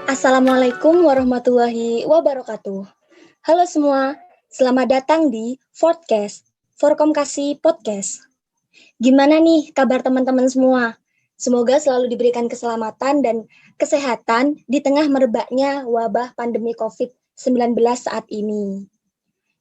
Assalamualaikum warahmatullahi wabarakatuh. Halo semua, selamat datang di Podcast, Forkomkasi Podcast. Gimana nih kabar teman-teman semua? Semoga selalu diberikan keselamatan dan kesehatan di tengah merebaknya wabah pandemi COVID-19 saat ini.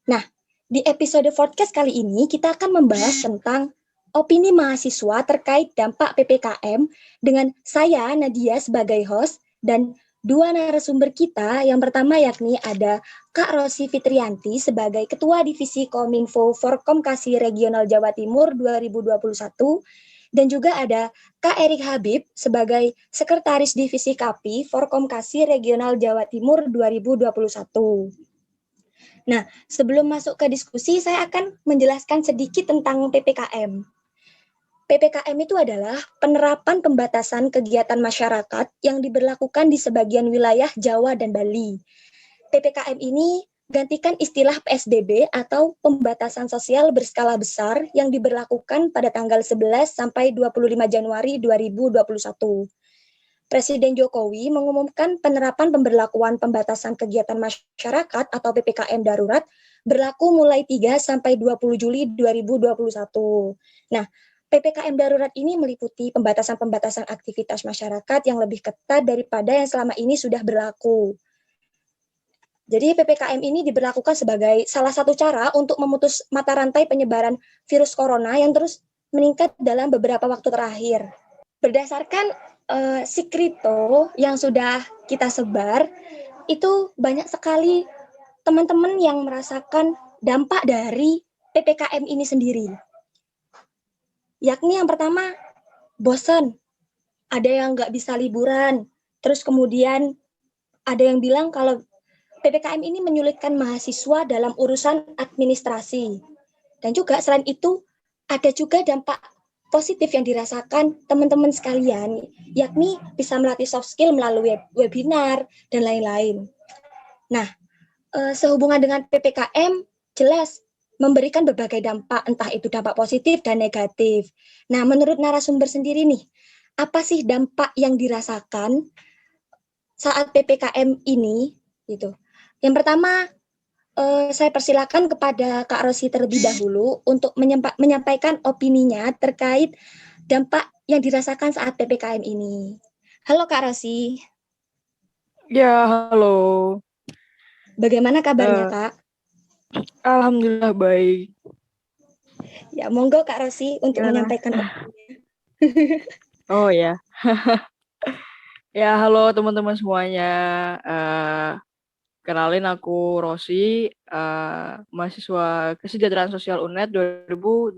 Nah, di episode podcast kali ini kita akan membahas tentang opini mahasiswa terkait dampak PPKM dengan saya Nadia sebagai host dan dua narasumber kita. Yang pertama yakni ada Kak Rosi Fitrianti sebagai Ketua Divisi Kominfo Forkomkasi Regional Jawa Timur 2021 dan juga ada Kak Erik Habib sebagai Sekretaris Divisi KAPI Forkomkasi Regional Jawa Timur 2021. Nah, sebelum masuk ke diskusi, saya akan menjelaskan sedikit tentang PPKM. PPKM itu adalah penerapan pembatasan kegiatan masyarakat yang diberlakukan di sebagian wilayah Jawa dan Bali. PPKM ini gantikan istilah PSBB atau pembatasan sosial berskala besar yang diberlakukan pada tanggal 11 sampai 25 Januari 2021. Presiden Jokowi mengumumkan penerapan pemberlakuan pembatasan kegiatan masyarakat atau PPKM darurat berlaku mulai 3 sampai 20 Juli 2021. Nah, PPKM darurat ini meliputi pembatasan-pembatasan aktivitas masyarakat yang lebih ketat daripada yang selama ini sudah berlaku. Jadi PPKM ini diberlakukan sebagai salah satu cara untuk memutus mata rantai penyebaran virus corona yang terus meningkat dalam beberapa waktu terakhir. Berdasarkan Sikrito yang sudah kita sebar, itu banyak sekali teman-teman yang merasakan dampak dari PPKM ini sendiri. Yakni yang pertama, bosan. Ada yang nggak bisa liburan. Terus kemudian ada yang bilang kalau PPKM ini menyulitkan mahasiswa dalam urusan administrasi. Dan juga selain itu, ada juga dampak positif yang dirasakan teman-teman sekalian, yakni bisa melatih soft skill melalui webinar dan lain-lain. Nah, sehubungan dengan PPKM, jelas memberikan berbagai dampak, entah itu dampak positif dan negatif. Nah, menurut narasumber sendiri nih, apa sih dampak yang dirasakan saat PPKM ini? Gitu. Yang pertama, saya persilakan kepada Kak Rosi terlebih dahulu untuk menyampaikan opininya terkait dampak yang dirasakan saat PPKM ini. Halo Kak Rosi. Ya, halo. Bagaimana kabarnya Kak? Alhamdulillah baik. Ya, monggo Kak Rosi untuk Gimana? menyampaikan opininya. Oh ya. Ya, halo teman-teman semuanya. Kenalin aku Rosi, mahasiswa Kesejahteraan Sosial UNED 2018.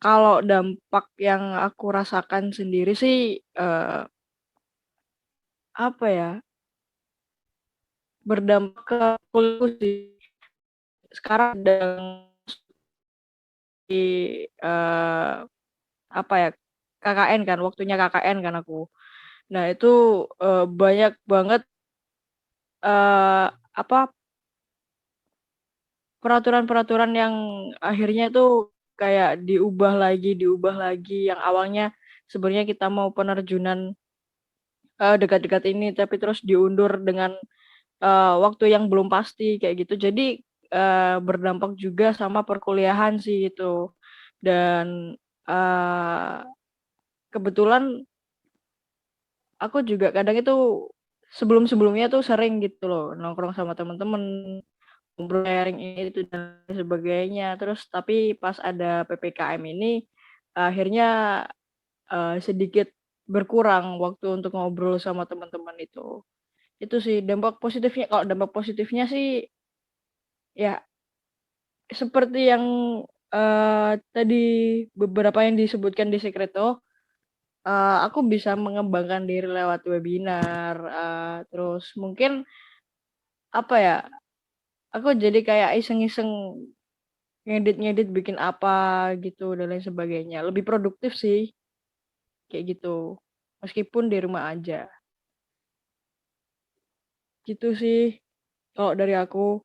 Kalau dampak yang aku rasakan sendiri sih apa ya? Berdampak ke kuliahku sih. Sekarang sedang di apa ya? KKN kan, waktunya KKN kan aku. Nah, itu banyak banget apa peraturan-peraturan yang akhirnya tuh kayak diubah lagi, yang awalnya sebenarnya kita mau penerjunan dekat-dekat ini tapi terus diundur dengan waktu yang belum pasti kayak gitu. Jadi berdampak juga sama perkuliahan sih itu. Dan kebetulan aku juga kadang itu sebelum-sebelumnya tuh sering gitu loh nongkrong sama teman-teman, ngobrol sharing ini itu dan sebagainya. Terus tapi pas ada PPKM ini akhirnya sedikit berkurang waktu untuk ngobrol sama teman-teman itu. Itu sih dampak positifnya. Kalau dampak positifnya sih ya seperti yang tadi beberapa yang disebutkan di Secreto, aku bisa mengembangkan diri lewat webinar, terus mungkin apa ya, aku jadi kayak iseng-iseng ngedit-ngedit bikin apa gitu dan lain sebagainya. Lebih produktif sih, kayak gitu. Meskipun di rumah aja. Gitu sih kalau dari aku.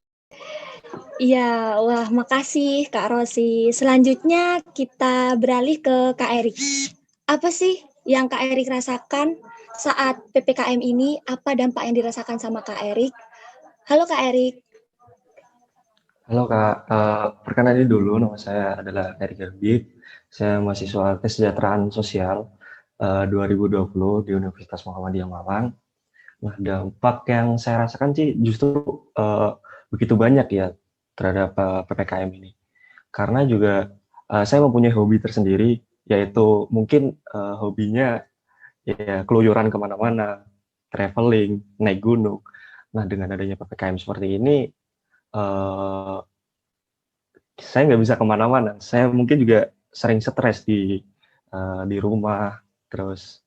Iya, wah makasih Kak Rosi. Selanjutnya kita beralih ke Kak Erik. Apa sih yang Kak Erik rasakan saat PPKM ini, apa dampak yang dirasakan sama Kak Erik? Halo Kak Erik. Halo Kak, perkenalkan dulu nama saya adalah Erik Garbik. Saya mahasiswa Kesejahteraan Sosial 2020 di Universitas Muhammadiyah Malang. Nah, dampak yang saya rasakan sih justru eh, begitu banyak ya terhadap PPKM ini. Karena juga saya mempunyai hobi tersendiri, yaitu mungkin hobinya ya keluyuran kemana-mana, traveling, naik gunung. Nah, dengan adanya PPKM seperti ini, eh, saya nggak bisa kemana-mana. Saya mungkin juga sering stres di rumah, terus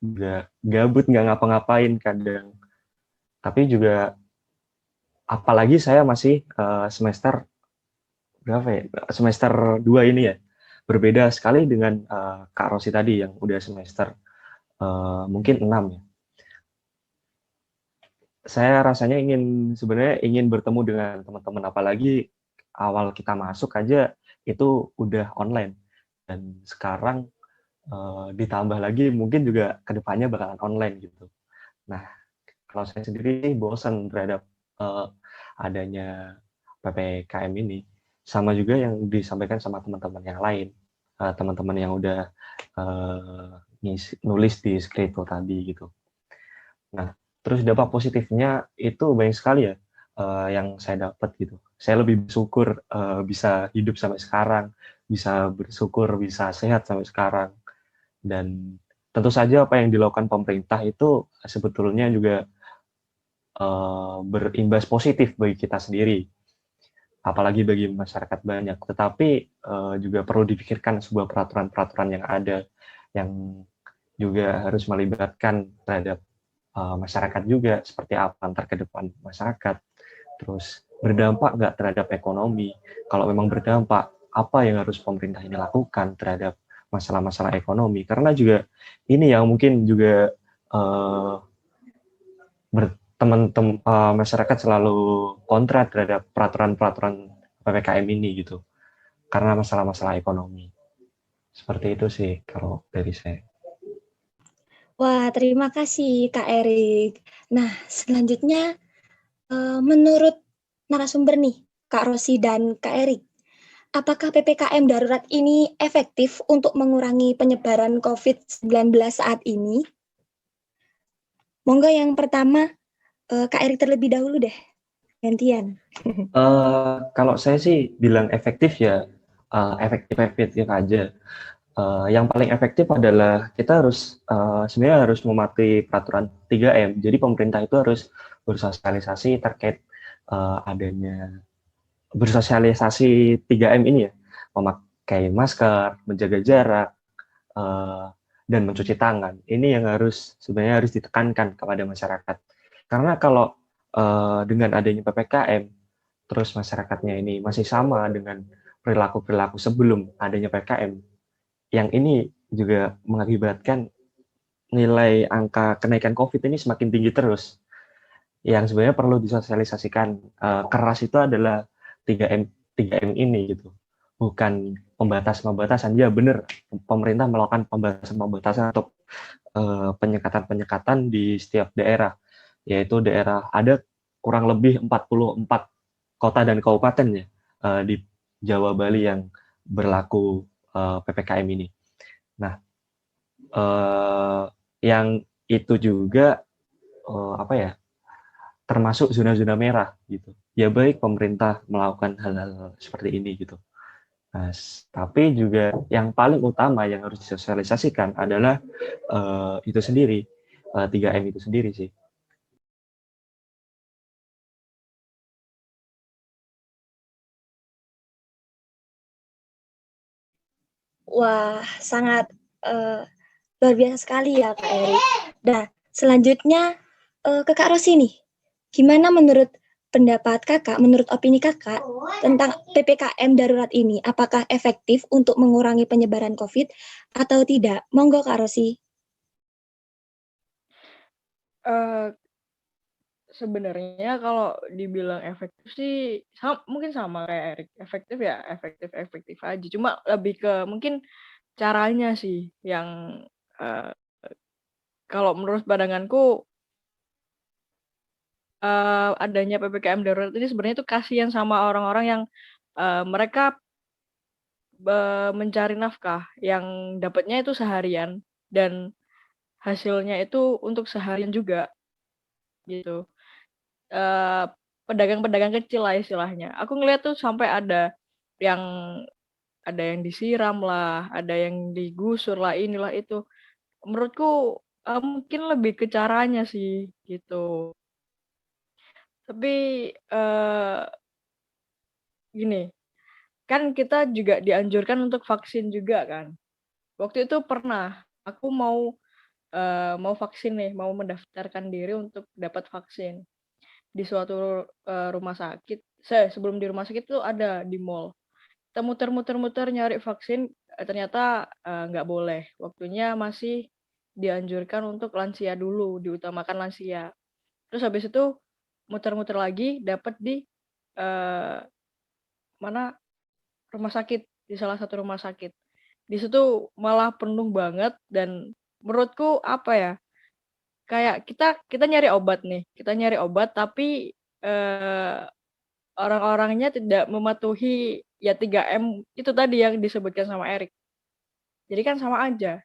juga gabut nggak ngapa-ngapain kadang. Tapi juga apalagi saya masih semester berapa ya? Semester 2 ini ya. Berbeda sekali dengan Kak Rosi tadi yang udah semester mungkin 6 ya. Saya rasanya sebenarnya ingin bertemu dengan teman-teman, apalagi awal kita masuk aja itu udah online, dan sekarang ditambah lagi mungkin juga kedepannya bakalan online gitu. Nah, kalau saya sendiri bosan terhadap uh, adanya PPKM ini, sama juga yang disampaikan sama teman-teman yang lain, teman-teman yang udah nulis di skripto tadi gitu. Nah, terus dampak positifnya itu banyak sekali ya yang saya dapat gitu. Saya lebih bersyukur bisa hidup sampai sekarang, bisa bersyukur bisa sehat sampai sekarang. Dan tentu saja apa yang dilakukan pemerintah itu sebetulnya juga berimbas positif bagi kita sendiri, apalagi bagi masyarakat banyak. Tetapi juga perlu dipikirkan sebuah peraturan-peraturan yang ada, yang juga harus melibatkan terhadap masyarakat juga, seperti apa antar ke depan masyarakat, terus berdampak nggak terhadap ekonomi. Kalau memang berdampak, apa yang harus pemerintah ini lakukan terhadap masalah-masalah ekonomi? Karena juga ini yang mungkin juga teman-teman masyarakat selalu kontra terhadap peraturan-peraturan PPKM ini gitu, karena masalah-masalah ekonomi. Seperti itu sih kalau dari saya. Wah, terima kasih Kak Erik. Nah, selanjutnya menurut narasumber nih, Kak Rosi dan Kak Erik, apakah PPKM darurat ini efektif untuk mengurangi penyebaran COVID-19 saat ini? Monggo yang pertama, Kak Erik terlebih dahulu deh, gantian. Kalau saya sih bilang efektif ya, efektif aja. Yang paling efektif adalah kita harus sebenarnya harus mematuhi peraturan 3M. Jadi pemerintah itu harus bersosialisasi terkait adanya bersosialisasi 3M ini ya, memakai masker, menjaga jarak, uh, dan mencuci tangan. Ini yang sebenarnya harus ditekankan kepada masyarakat. Karena kalau dengan adanya PPKM, terus masyarakatnya ini masih sama dengan perilaku-perilaku sebelum adanya PPKM, yang ini juga mengakibatkan nilai angka kenaikan COVID ini semakin tinggi terus. Yang sebenarnya perlu disosialisasikan keras itu adalah 3M 3M ini gitu. Bukan pembatasan. Ya benar, pemerintah melakukan pembatasan atau penyekatan-penyekatan di setiap daerah, yaitu daerah ada kurang lebih 44 kota dan kabupaten ya di Jawa Bali yang berlaku PPKM ini. Nah, yang itu juga apa ya, termasuk zona-zona merah gitu. Ya baik pemerintah melakukan hal-hal seperti ini gitu. Nah, tapi juga yang paling utama yang harus disosialisasikan adalah itu sendiri, 3M itu sendiri sih. Wah, sangat luar biasa sekali ya Kak Erik. Nah, selanjutnya ke Kak Rosi nih. Gimana menurut pendapat Kakak, menurut opini Kakak tentang PPKM darurat ini? Apakah efektif untuk mengurangi penyebaran COVID atau tidak? Monggo Kak Rosi. Sebenarnya kalau dibilang efektif sih mungkin sama kayak Erik. Efektif ya efektif aja. Cuma lebih ke mungkin caranya sih yang kalau menurut pandanganku adanya PPKM darurat ini sebenarnya itu kasihan sama orang-orang yang mereka mencari nafkah yang dapatnya itu seharian dan hasilnya itu untuk seharian juga gitu. Eee, Pedagang-pedagang kecil lah istilahnya. Aku ngeliat tuh sampai yang yang disiram lah, ada yang digusur lah, inilah itu. Menurutku, mungkin lebih ke caranya sih, gitu. Tapi, gini, kan kita juga dianjurkan untuk vaksin juga kan. Waktu itu pernah, aku mau vaksin nih, mau mendaftarkan diri untuk dapat vaksin. Di suatu, rumah sakit sebelum di rumah sakit tuh ada di mall. Kita muter-muter-muter nyari vaksin, ternyata, nggak boleh. Waktunya masih dianjurkan untuk lansia dulu, diutamakan lansia. Terus habis itu muter-muter lagi dapet di, eee, mana, rumah sakit, di salah satu rumah sakit. Di situ malah penuh banget dan menurutku apa ya, kayak kita kita nyari obat nih, kita nyari obat tapi, eee, orang-orangnya tidak mematuhi ya 3M itu tadi yang disebutkan sama Erik. Jadi kan sama aja,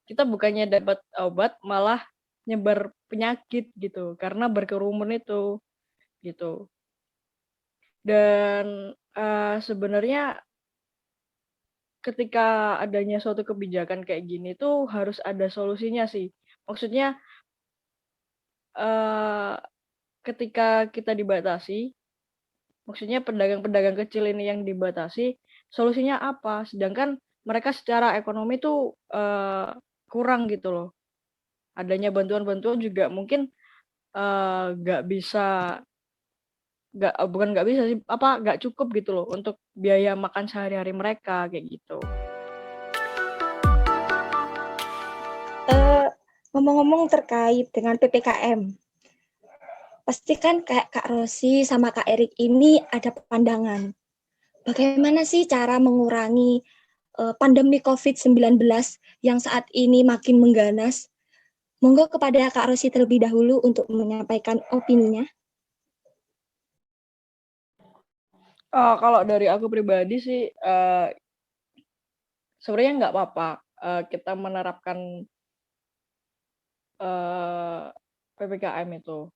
kita bukannya dapat obat malah nyebar penyakit gitu, karena berkerumun itu, gitu. Dan, sebenarnya ketika adanya suatu kebijakan kayak gini tuh harus ada solusinya sih. Maksudnya, eee, ketika kita dibatasi, maksudnya pedagang-pedagang kecil ini yang dibatasi, solusinya apa? Sedangkan mereka secara ekonomi tuh, kurang gitu loh. Adanya bantuan-bantuan juga mungkin, nggak bisa bukan nggak bisa sih, apa, nggak cukup gitu loh untuk biaya makan sehari-hari mereka, kayak gitu. Ngomong-ngomong terkait dengan PPKM, pasti kan kayak Kak Rosi sama Kak Erik ini ada pandangan. Bagaimana sih cara mengurangi pandemi COVID-19 yang saat ini makin mengganas? Monggo kepada Kak Rosi terlebih dahulu untuk menyampaikan opininya. Kalau dari aku pribadi sih, sebenarnya nggak apa-apa, kita menerapkan, eee, PPKM itu.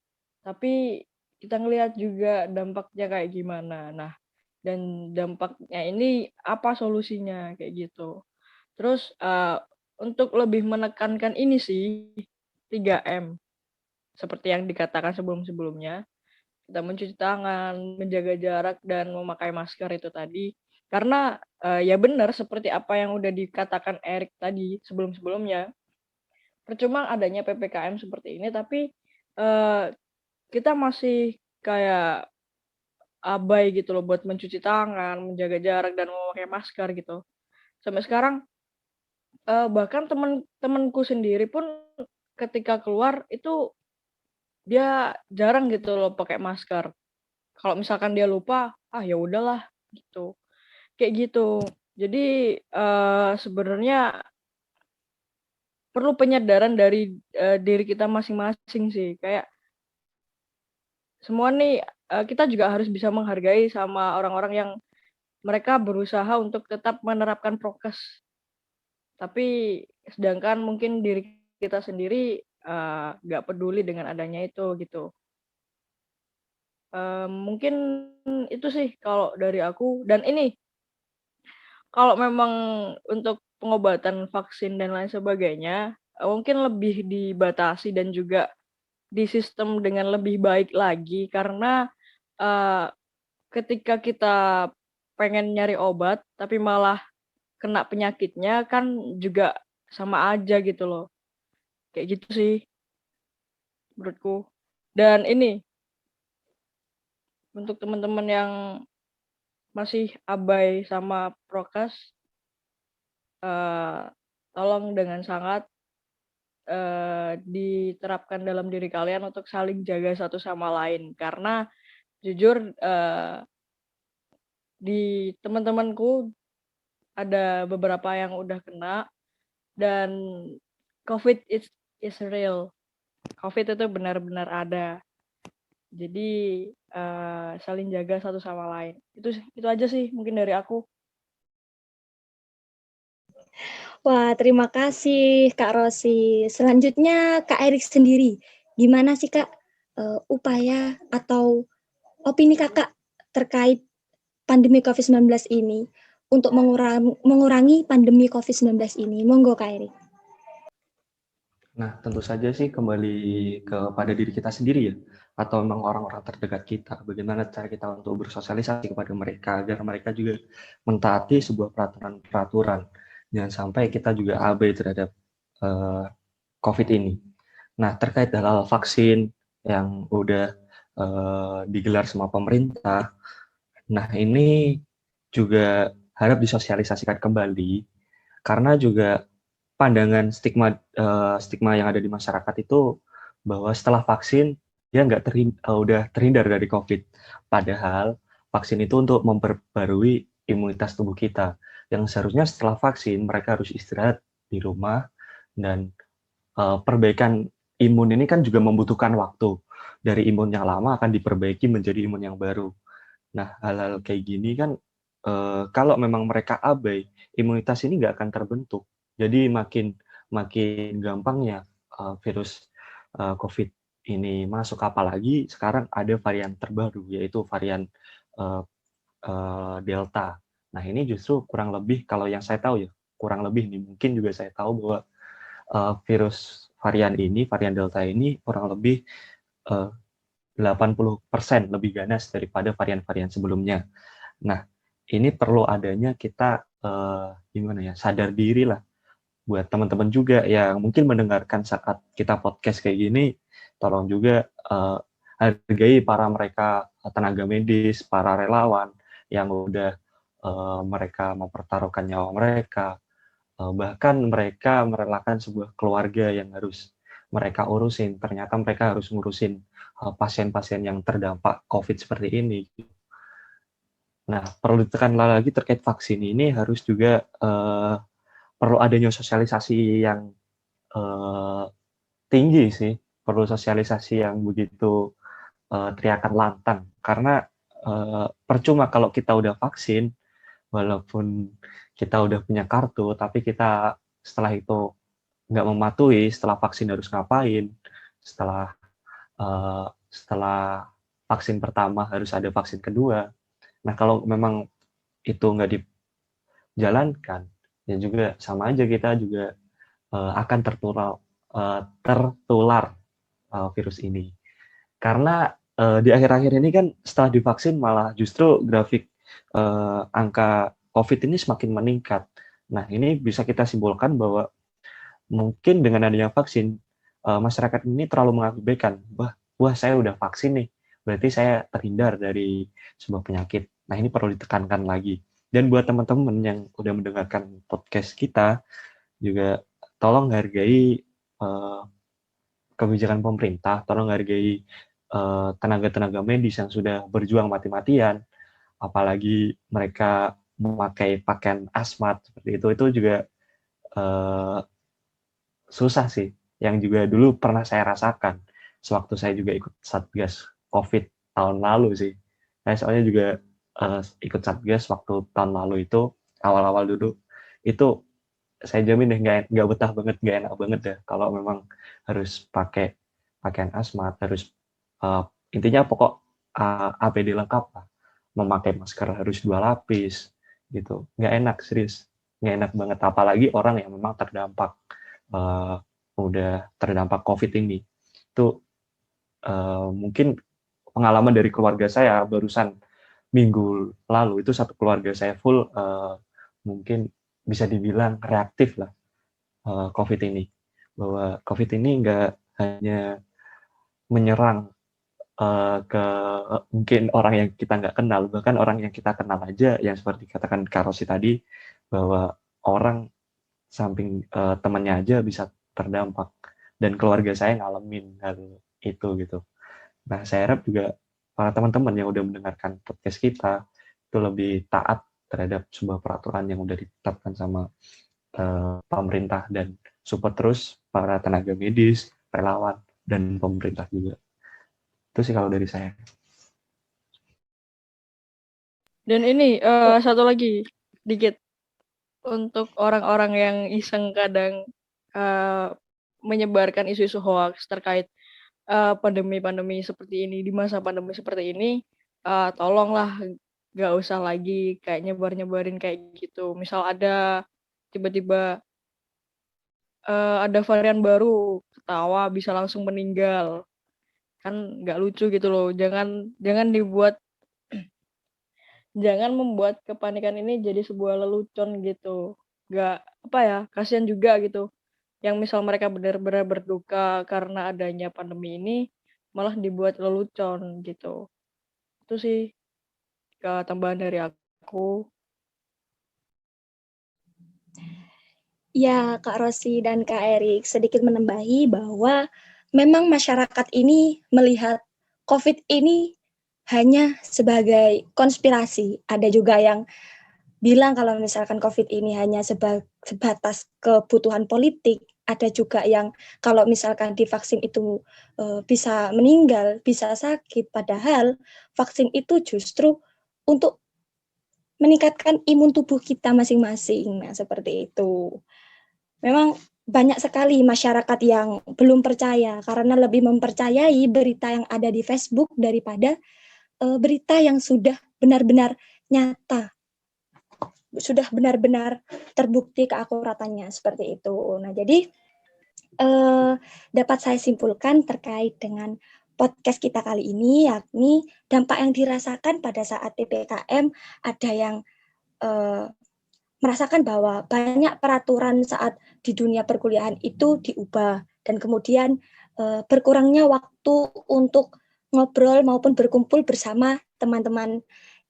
Tapi kita ngelihat juga dampaknya kayak gimana. Nah, dan dampaknya ini apa solusinya, kayak gitu. Terus, untuk lebih menekankan ini sih, 3M, seperti yang dikatakan sebelum-sebelumnya, kita mencuci tangan, menjaga jarak, dan memakai masker itu tadi. Karena, ya benar seperti apa yang udah dikatakan Erik tadi sebelum-sebelumnya, percuma adanya PPKM seperti ini tapi, eee, kita masih kayak abai gitu loh buat mencuci tangan, menjaga jarak, dan memakai masker gitu. Sampai sekarang, bahkan temen-temenku sendiri pun ketika keluar itu dia jarang gitu loh pakai masker. Kalau misalkan dia lupa, ah ya udahlah gitu, kayak gitu. Jadi, sebenarnya perlu penyadaran dari, diri kita masing-masing sih. Kayak semua nih, kita juga harus bisa menghargai sama orang-orang yang mereka berusaha untuk tetap menerapkan prokes. Tapi sedangkan mungkin diri kita sendiri, nggak peduli dengan adanya itu, gitu. Mungkin itu sih kalau dari aku dan ini, kalau memang untuk pengobatan, vaksin, dan lain sebagainya, mungkin lebih dibatasi dan juga disistem dengan lebih baik lagi karena, eee, ketika kita pengen nyari obat tapi malah kena penyakitnya kan juga sama aja gitu loh, kayak gitu sih menurutku. Dan ini, untuk teman-teman yang masih abai sama prokes, eee, tolong dengan sangat, diterapkan dalam diri kalian untuk saling jaga satu sama lain. Karena jujur, di teman-temanku ada beberapa yang udah kena dan COVID is real. COVID itu benar-benar ada. Jadi saling jaga satu sama lain. Itu aja sih mungkin dari aku. Wah, terima kasih Kak Rosi. Selanjutnya Kak Erik sendiri. Gimana sih Kak upaya atau opini Kakak terkait pandemi COVID-19 ini untuk mengurangi pandemi COVID-19 ini? Monggo Kak Erik. Nah, tentu saja sih kembali kepada diri kita sendiri ya, atau memang orang-orang terdekat kita. Bagaimana cara kita untuk bersosialisasi kepada mereka agar mereka juga mentaati sebuah peraturan-peraturan. Jangan sampai kita juga abai terhadap COVID ini. Nah, terkait hal vaksin yang udah digelar sama pemerintah, nah ini juga harap disosialisasikan kembali karena juga pandangan stigma yang ada di masyarakat itu bahwa setelah vaksin dia udah terhindar dari COVID. Padahal vaksin itu untuk memperbarui imunitas tubuh kita. Yang seharusnya setelah vaksin mereka harus istirahat di rumah dan perbaikan imun ini kan juga membutuhkan waktu. Dari imun yang lama akan diperbaiki menjadi imun yang baru. Nah, hal-hal kayak gini kan kalau memang mereka abai, imunitas ini nggak akan terbentuk. Jadi makin gampangnya virus COVID ini masuk. Apalagi sekarang ada varian terbaru, yaitu varian uh, Delta. Nah, ini justru kurang lebih, kalau yang saya tahu ya, kurang lebih nih, mungkin juga saya tahu bahwa virus varian Delta ini kurang lebih 80% lebih ganas daripada varian-varian sebelumnya. Nah, ini perlu adanya kita gimana ya, sadar diri lah buat teman-teman juga yang mungkin mendengarkan saat kita podcast kayak gini, tolong juga hargai para mereka tenaga medis, para relawan yang udah mereka mempertaruhkan nyawa mereka, bahkan mereka merelakan sebuah keluarga yang harus mereka urusin. Ternyata mereka harus ngurusin pasien-pasien yang terdampak COVID seperti ini. Nah, perlu ditekankan lagi terkait vaksin ini harus juga perlu adanya sosialisasi yang tinggi sih, perlu sosialisasi yang begitu teriakan lantang. Karena percuma kalau kita udah vaksin, walaupun kita udah punya kartu, tapi kita setelah itu nggak mematuhi, setelah vaksin harus ngapain, setelah vaksin pertama harus ada vaksin kedua. Nah, kalau memang itu nggak dijalankan, ya juga sama aja kita juga akan tertular virus ini. Karena di akhir-akhir ini kan setelah divaksin malah justru grafik angka COVID ini semakin meningkat. Nah, ini bisa kita simpulkan bahwa mungkin dengan adanya vaksin, masyarakat ini terlalu mengabaikan, wah saya udah vaksin nih, berarti saya terhindar dari sebuah penyakit. Nah, ini perlu ditekankan lagi. Dan buat teman-teman yang udah mendengarkan podcast kita, juga tolong hargai kebijakan pemerintah, tolong hargai tenaga-tenaga medis yang sudah berjuang mati-matian, apalagi mereka memakai pakaian hazmat seperti itu juga susah sih, yang juga dulu pernah saya rasakan sewaktu saya juga ikut Satgas COVID tahun lalu sih. Saya soalnya juga ikut Satgas waktu tahun lalu itu, awal-awal dulu, itu saya jamin deh nggak betah banget, nggak enak banget deh kalau memang harus pakai pakaian hazmat, harus intinya pokok APD lengkap lah, memakai masker harus 2 lapis gitu, nggak enak, serius nggak enak banget, apalagi orang yang memang terdampak udah terdampak COVID ini. Itu mungkin pengalaman dari keluarga saya barusan minggu lalu, itu satu keluarga saya full mungkin bisa dibilang reaktif lah COVID ini. Bahwa COVID ini nggak hanya menyerang ke mungkin orang yang kita nggak kenal, bahkan orang yang kita kenal aja, yang seperti katakan Kak Rosi tadi, bahwa orang samping temannya aja bisa terdampak, dan keluarga saya ngalamin hal itu gitu. Nah, saya harap juga para teman-teman yang udah mendengarkan podcast kita itu lebih taat terhadap sebuah peraturan yang udah ditetapkan sama pemerintah dan support terus para tenaga medis, relawan, dan pemerintah juga. Itu sih kalau dari saya. Dan ini satu lagi dikit untuk orang-orang yang iseng kadang menyebarkan isu-isu hoax terkait pandemi-pandemi seperti ini, di masa pandemi seperti ini, tolonglah nggak usah lagi kayak nyebar-nyebarin kayak gitu. Misal ada tiba-tiba ada varian baru, ketawa bisa langsung meninggal, kan nggak lucu gitu loh. Jangan membuat kepanikan ini jadi sebuah lelucon gitu. Nggak apa ya, kasihan juga gitu. Yang misal mereka benar-benar berduka karena adanya pandemi ini, malah dibuat lelucon gitu. Itu sih tambahan dari aku. Ya, Kak Rosi dan Kak Erik, sedikit menambahi bahwa memang masyarakat ini melihat COVID ini hanya sebagai konspirasi. Ada juga yang bilang kalau misalkan COVID ini hanya sebatas kebutuhan politik. Ada juga yang kalau misalkan divaksin itu bisa meninggal, bisa sakit. Padahal vaksin itu justru untuk meningkatkan imun tubuh kita masing-masing. Nah, seperti itu. Memang banyak sekali masyarakat yang belum percaya karena lebih mempercayai berita yang ada di Facebook daripada berita yang sudah benar-benar nyata, sudah benar-benar terbukti keakuratannya seperti itu. Nah, jadi dapat saya simpulkan terkait dengan podcast kita kali ini, yakni dampak yang dirasakan pada saat PPKM, ada yang merasakan bahwa banyak peraturan saat di dunia perkuliahan itu diubah dan kemudian berkurangnya waktu untuk ngobrol maupun berkumpul bersama teman-teman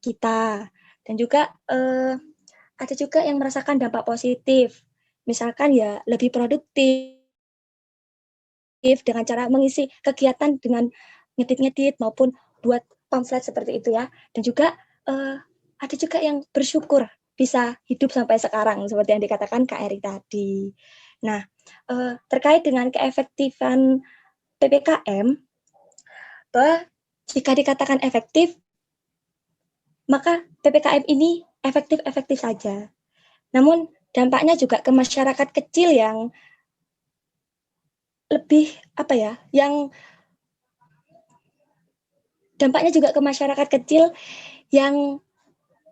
kita. Dan juga ada juga yang merasakan dampak positif, misalkan ya lebih produktif dengan cara mengisi kegiatan dengan ngedit-ngedit maupun buat pamflet seperti itu ya. Dan juga ada juga yang bersyukur bisa hidup sampai sekarang seperti yang dikatakan Kak Eri tadi. Nah, terkait dengan keefektifan PPKM, bahwa jika dikatakan efektif, maka PPKM ini efektif-efektif saja. Namun dampaknya juga ke masyarakat kecil yang lebih yang dampaknya juga ke masyarakat kecil yang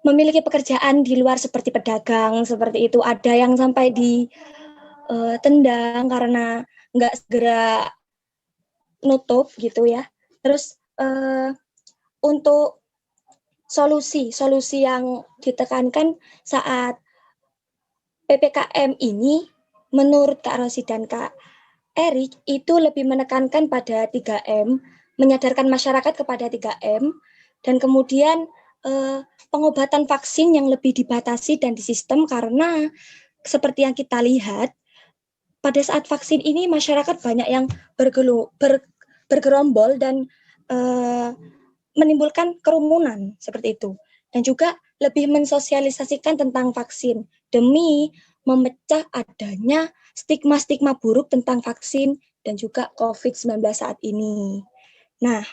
memiliki pekerjaan di luar seperti pedagang, seperti itu. Ada yang sampai ditendang karena nggak segera nutup gitu ya. Terus untuk solusi yang ditekankan saat PPKM ini, menurut Kak Rosi dan Kak Erik, itu lebih menekankan pada 3M, menyadarkan masyarakat kepada 3M, dan kemudian pengobatan vaksin yang lebih dibatasi dan disistem karena seperti yang kita lihat, pada saat vaksin ini masyarakat banyak yang bergerombol dan menimbulkan kerumunan seperti itu. Dan juga lebih mensosialisasikan tentang vaksin demi memecah adanya stigma-stigma buruk tentang vaksin dan juga COVID-19 saat ini. Nah,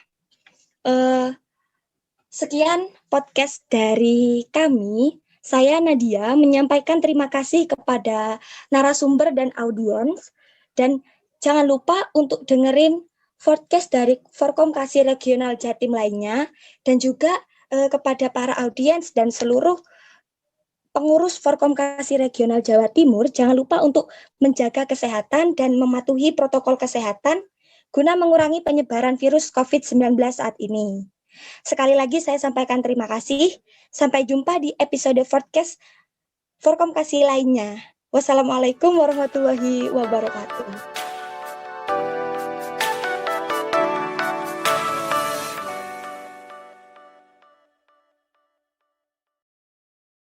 sekian podcast dari kami. Saya Nadia menyampaikan terima kasih kepada narasumber dan audiens. Dan jangan lupa untuk dengerin podcast dari Forkomkasi Regional Jatim lainnya. Dan juga kepada para audiens dan seluruh pengurus Forkomkasi Regional Jawa Timur, jangan lupa untuk menjaga kesehatan dan mematuhi protokol kesehatan guna mengurangi penyebaran virus COVID-19 saat ini. Sekali lagi saya sampaikan terima kasih. Sampai jumpa di episode podcast Forkomkasi lainnya. Wassalamualaikum warahmatullahi wabarakatuh.